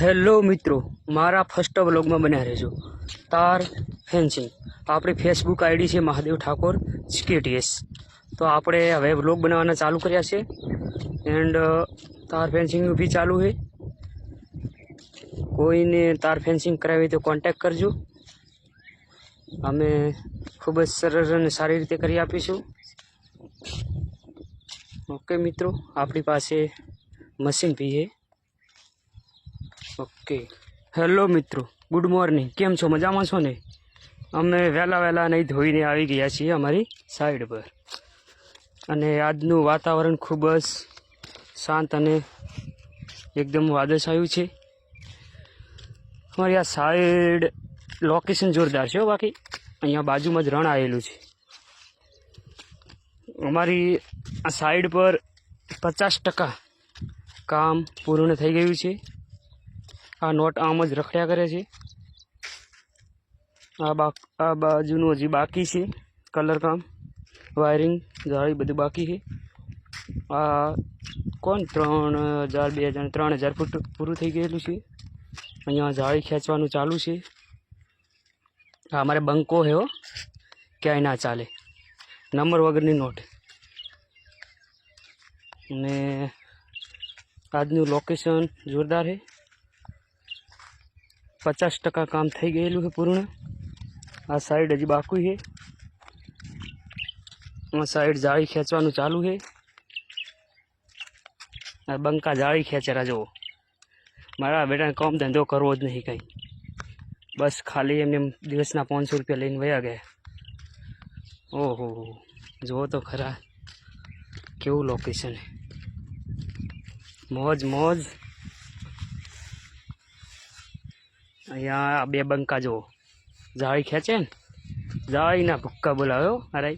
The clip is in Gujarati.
હેલો મિત્રો, મારા ફર્સ્ટ વ્લોગમાં બન્યા રહેજો. તાર ફેન્સિંગ આપણી ફેસબુક આઈડી છે મહાદેવ ઠાકોર સ્કેટીએસ. તો આપણે હવે વ્લોગ બનાવવાના ચાલુ કર્યા છે એન્ડ તાર ફેન્સિંગનું બી ચાલુ છે. કોઈને તાર ફેન્સિંગ કરાવી તો કોન્ટેક્ટ કરજો. અમે ખૂબ જ સરળ અને સારી રીતે કરી આપીશું. ઓકે મિત્રો, આપણી પાસે મશીન બી છે. ઓકે, હેલો મિત્રો, ગુડ મોર્નિંગ. કેમ છો? મજામાં છો ને? અમે વહેલા નહીં ધોઈને આવી ગયા છીએ અમારી સાઈડ પર. અને આજનું વાતાવરણ ખૂબ જ શાંત અને એકદમ વાદળછાયું છે. અમારી આ સાઈડ લોકેશન જોરદાર છે. બાકી અહીંયા બાજુમાં જ રણ આવેલું છે. અમારી આ સાઈડ પર 50% કામ પૂર્ણ થઈ ગયું છે. આ નોટ આમ જ રખડ્યા કરે છે. આ બાજુનું હજી બાકી છે. કલર કામ, વાયરિંગ, જાળી બધું બાકી છે. આ 3000 ફૂટ પૂરું થઈ ગયેલું છે. અહીંયા જાળી ખેંચવાનું ચાલુ છે. આ અમારે બંકો છે હો, ક્યાંય ના ચાલે, નંબર વગરની નોટ. અને આજનું લોકેશન જોરદાર છે. 50% કામ થઈ ગયેલું છે પૂર્ણ. આ સાઈડ હજી બાકી છે. આ સાઈડ જાળી ખેંચવાનું ચાલુ છે. આ બંકા જાળી ખેંચેરા જુઓ. મારા બેટાને કામ ધંધો કરવો જ નહીં કંઈ, બસ ખાલી એમને દિવસના 500 રૂપિયા લઈને વયા ગયા. ઓહો, જુઓ તો ખરા કેવું લોકેશન. મોજ મોજ. અહીંયા 2 બંકા જુઓ, જાળી ખેંચે ને, જાળીના ભૂક્કા બોલાવ્યો. અરે